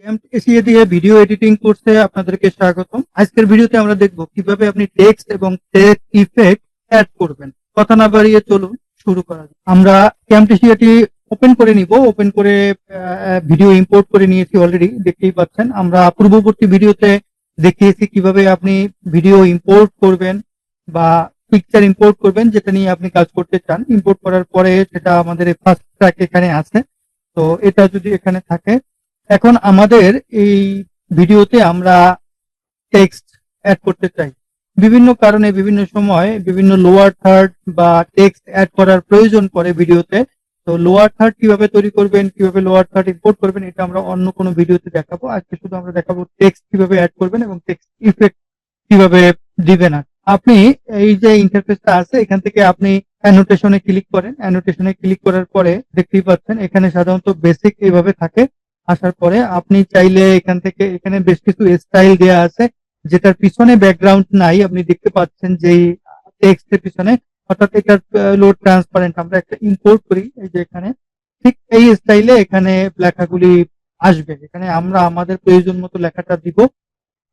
Camp Asia দিয়ে video editing কোর্সে আপনাদেরকে স্বাগতম। আজকের ভিডিওতে আমরা দেখব কিভাবে আপনি টেক্সট এবং টেক্সট ইফেক্ট অ্যাড করবেন। কথা না বাড়িয়ে চলুন শুরু করা যাক। আমরা ক্যাম্প এশিয়াটি ওপেন করে নিব। ওপেন করে ভিডিও ইম্পোর্ট করে নিয়েছি, অলরেডি দেখতেই পাচ্ছেন। আমরা পূর্ববর্তী ভিডিওতে দেখিয়েছি কিভাবে আপনি ভিডিও ইম্পোর্ট করবেন বা পিকচার ইম্পোর্ট করবেন, যেটা নিয়ে আপনি কাজ করতে চান। ইম্পোর্ট করার পরে সেটা আমাদের ফার্স্ট ট্র্যাক এখানে আছে, তো এটা যদি এখানে থাকে, এখন আমাদের এই ভিডিওতে আমরা টেক্সট অ্যাড করতে চাই। বিভিন্ন কারণে বিভিন্ন সময় বিভিন্ন লোয়ার থার্ড বা টেক্সট অ্যাড করার প্রয়োজন পড়ে ভিডিওতে। তো লোয়ার থার্ড কিভাবে তৈরি করবেন, কিভাবে লোয়ার থার্ড ইম্পোর্ট করবেন, এটা আমরা অন্য কোনো ভিডিওতে দেখাবো। আজকে শুধু আমরা দেখাবো টেক্সট কিভাবে অ্যাড করবেন এবং টেক্সট ইফেক্ট কিভাবে দিবেন। আপনি এই যে ইন্টারফেসটা আছে, এখান থেকে আপনি অ্যানোটেশনে ক্লিক করেন। অ্যানোটেশনে ক্লিক করার পরে দেখতেই পাচ্ছেন এখানে সাধারণত বেসিক এইভাবে থাকে। আসার পরে আপনি চাইলে এখান থেকে, এখানে বেশ কিছু স্টাইল দেওয়া আছে যেটার পিছনে ব্যাকগ্রাউন্ড নাই, আপনি দেখতে পাচ্ছেন যে টেক্সটের পিছনে, অর্থাৎ এটার লোড ট্রান্সপারেন্ট। আমরা একটা ইম্পোর্ট করি, এই যে এখানে ঠিক এই স্টাইলে এখানে লেখাগুলি আসবে। এখানে আমরা আমাদের প্রয়োজন মতো লেখাটা দিব।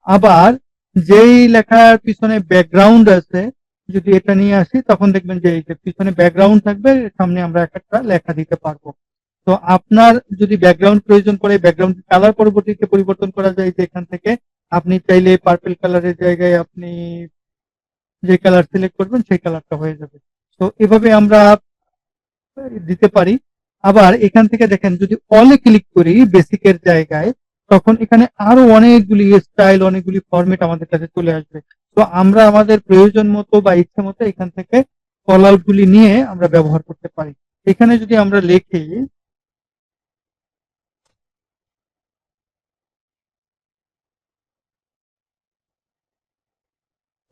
আবার যেই লেখার পিছনে ব্যাকগ্রাউন্ড আছে, যদি এটা নিয়ে আসি, তখন দেখবেন যে এই যে পিছনে ব্যাকগ্রাউন্ড থাকবে, সামনে আমরা একটা লেখা দিতে পারবো। তো আপনার যদি ব্যাকগ্রাউন্ড প্রয়োজন পড়ে, ব্যাকগ্রাউন্ড কালার পরবর্তীতে পরিবর্তন করা যায়। যে এখান থেকে আপনি চাইলে পার্পল কালারের জায়গায় আপনি যে কালার সিলেক্ট করবেন সেই কালারটা হয়ে যাবে। তো এভাবে আমরা দিতে পারি। আবার এখান থেকে দেখেন, যদি অলে ক্লিক করি বেসিকের জায়গায়, তখন এখানে আরো অনেকগুলি স্টাইল, অনেকগুলি ফরম্যাট আমাদের কাছে চলে আসবে। তো আমরা আমাদের প্রয়োজন মতো বা ইচ্ছে মতো এখান থেকে কল আউট গুলি নিয়ে আমরা ব্যবহার করতে পারি। এখানে যদি আমরা লিখি,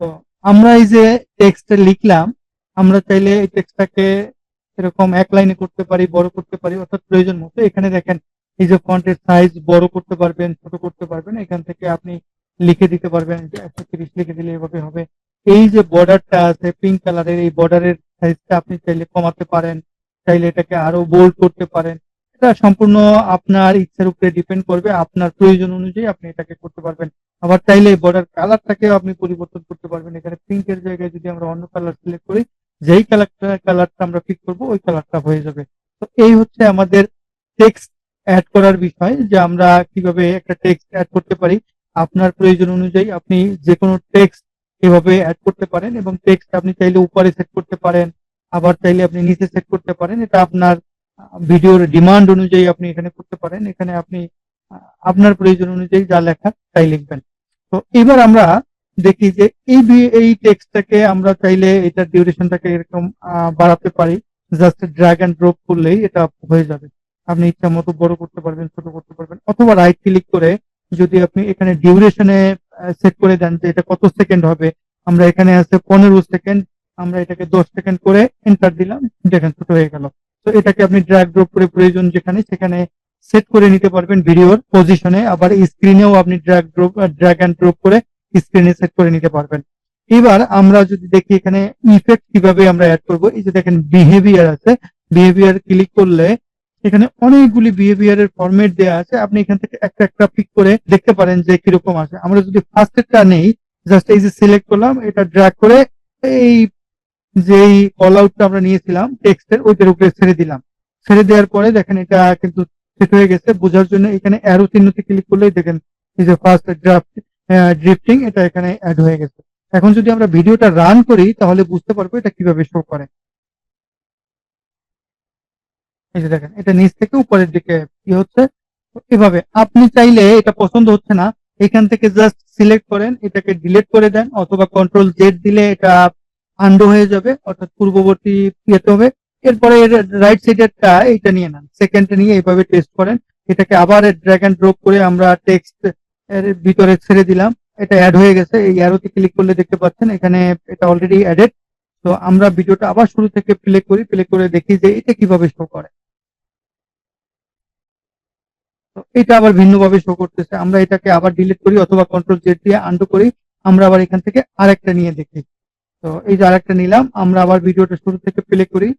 তো আমরা এই যে টেক্সটে লিখলাম, আমরা চাইলে এই টেক্সটটাকে এরকম এক লাইনে করতে পারি, বড় করতে পারি, অর্থাৎ প্রয়োজন মতো। এখানে দেখেন এই যে ফন্টের সাইজ বড় করতে পারবেন, ছোট করতে পারবেন। এখান থেকে আপনি লিখে দিতে পারবেন যে 130 লিখে দিলে এভাবে হবে। এই যে বর্ডারটা আছে পিঙ্ক কালারের, এই বর্ডারের সাইজটা আপনি চাইলে কমাতে পারেন, চাইলে এটাকে আরো বোল্ড করতে পারেন। এটা সম্পূর্ণ আপনার ইচ্ছার উপরে ডিপেন্ড করবে। আপনার প্রয়োজন অনুযায়ী আপনি এটাকে করতে পারবেন। আবার চাইলে বর্ডার কালারটাকেও আপনি পরিবর্তন করতে পারবেন। এখানে পিঙ্কের জায়গায় যদি আমরা অন্য কালার সিলেক্ট করি, যেই কালারটা আমরা পিক করব ওই কালারটা হয়ে যাবে। তো এই হচ্ছে আমাদের টেক্সট অ্যাড করার বিষয়, যে আমরা কিভাবে একটা টেক্সট অ্যাড করতে পারি। আপনার প্রয়োজন অনুযায়ী আপনি যে কোনো টেক্সট এভাবে অ্যাড করতে পারেন, এবং টেক্সট আপনি চাইলে উপরে সেট করতে পারেন, আবার চাইলে আপনি নিচে সেট করতে পারেন। এটা আপনার ভিডিওর ডিমান্ড অনুযায়ী আপনি এখানে করতে পারেন। এখানে আপনি আপনার প্রয়োজন অনুযায়ী যা লেখা তাই লিখবেন। তো এবার আমরা দেখি যে এই টেক্সটটাকে আমরা চাইলে এটার ডিউরেশনটাকে এরকম বাড়াতে পারি। জাস্ট ড্র্যাগ এন্ড ড্রপ করলেই এটা হয়ে যাবে। আপনি ইচ্ছা মতো বড় করতে পারবেন, ছোট করতে পারবেন, অথবা রাইট ক্লিক করে যদি আপনি এখানে ডিউরেশনে সেট করে দেন যে এটা কত সেকেন্ড হবে, আমরা এখানে আছে 15 সেকেন্ড, আমরা এটাকে 10 সেকেন্ড করে এন্টার দিলাম, দেখেন ছোট হয়ে গেল। তো এটাকে আপনি ড্র্যাগ ড্রপ করে প্রয়োজন যেখানে সেখানে সেট করে নিতে পারবেন ভিডিওর পজিশনে। আবার স্ক্রিনেও আপনি ড্র্যাগ এন্ড ড্রপ করে স্ক্রিনে সেট করে নিতে পারবেন। এবার আমরা যদি দেখি এখানে ইফেক্ট কিভাবে আমরা অ্যাড করব, এই যে দেখেন বিহেভিয়ার আছে, বিহেভিয়ার ক্লিক করলে এখানে অনেকগুলি বিহেভিয়ারের ফরম্যাট দেওয়া আছে। আপনি এখান থেকে একটা একটা পিক করে দেখতে পারেন যে কিরকম আসে। আমরা যদি ফার্স্টেরটা নেই, জাস্ট এই যে সিলেক্ট করলাম, এটা ড্র্যাগ করে এই যেই কল আউটটা আমরা নিয়েছিলাম টেক্সটের, ওইটার উপরে ছেড়ে দিলাম। ছেড়ে দেওয়ার পরে দেখেন এটা কিন্তু সেট হয়ে গেছে। বোঝার জন্য এখানে অ্যারো চিহ্নতে ক্লিক করলেই দেখেন এই যে ফার্স্ট ড্রিফটিং এটা এখানে অ্যাড হয়ে গেছে। এখন যদি আমরা ভিডিওটা রান করি তাহলে বুঝতে পারবো এটা কিভাবে শো করে। এই যে দেখেন এটা নিচ থেকে উপরের দিকে কি হচ্ছে। এভাবে আপনি চাইলে, এটা পছন্দ হচ্ছে না, এখান থেকে জাস্ট সিলেক্ট করেন, এটাকে ডিলিট করে দেন, অথবা কন্ট্রোল জেড দিলে এটা আন্ডু হয়ে যাবে, অর্থাৎ পূর্ববর্তী যেতে হবে। এরপরে এর রাইট সাইডেরটা এইটা নিয়ে নেন, সেকেন্ডটা নিয়ে এইভাবে টেস্ট করেন। এটাকে আবার ড্র্যাগ এন্ড ড্রপ করে আমরা টেক্সট এর ভিতরে ছেড়ে দিলাম, এটা অ্যাড হয়ে গেছে। এই অ্যারোতে ক্লিক করলে দেখতে পাচ্ছেন এখানে এটা অলরেডি অ্যাডেড। তো আমরা ভিডিওটা আবার শুরু থেকে প্লে করি, প্লে করে দেখি যে এটা কিভাবে শো করে। তো এটা আবার ভিন্নভাবে শো করতেছে। আমরা এটাকে আবার ডিলিট করি অথবা কন্ট্রোল জেড দিয়ে আন্ডু করি। আমরা আবার এখান থেকে আরেকটা নিয়ে দেখি। তো এই যে আরেকটা নিলাম, আমরা আবার ভিডিওটা শুরু থেকে প্লে করি।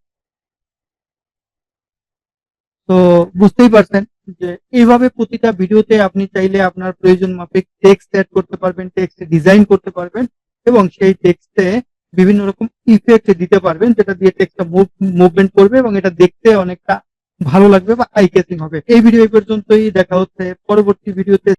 তো বুঝতেই পারছেন যে এইভাবে প্রতিটা ভিডিওতে আপনি চাইলে আপনার প্রয়োজন মাফিক টেক্সট এড করতে পারবেন, টেক্সট ডিজাইন করতে পারবেন এবং সেই টেক্সটে বিভিন্ন রকম ইফেক্ট দিতে পারবেন যেটা দিয়ে টেক্সটটা মুভমেন্ট করবে এবং এটা দেখতে অনেকটা ভালো লাগবে বা আই ক্যাচিং হবে। এই ভিডিও এই পর্যন্তই, দেখা হচ্ছে পরবর্তী ভিডিওতে।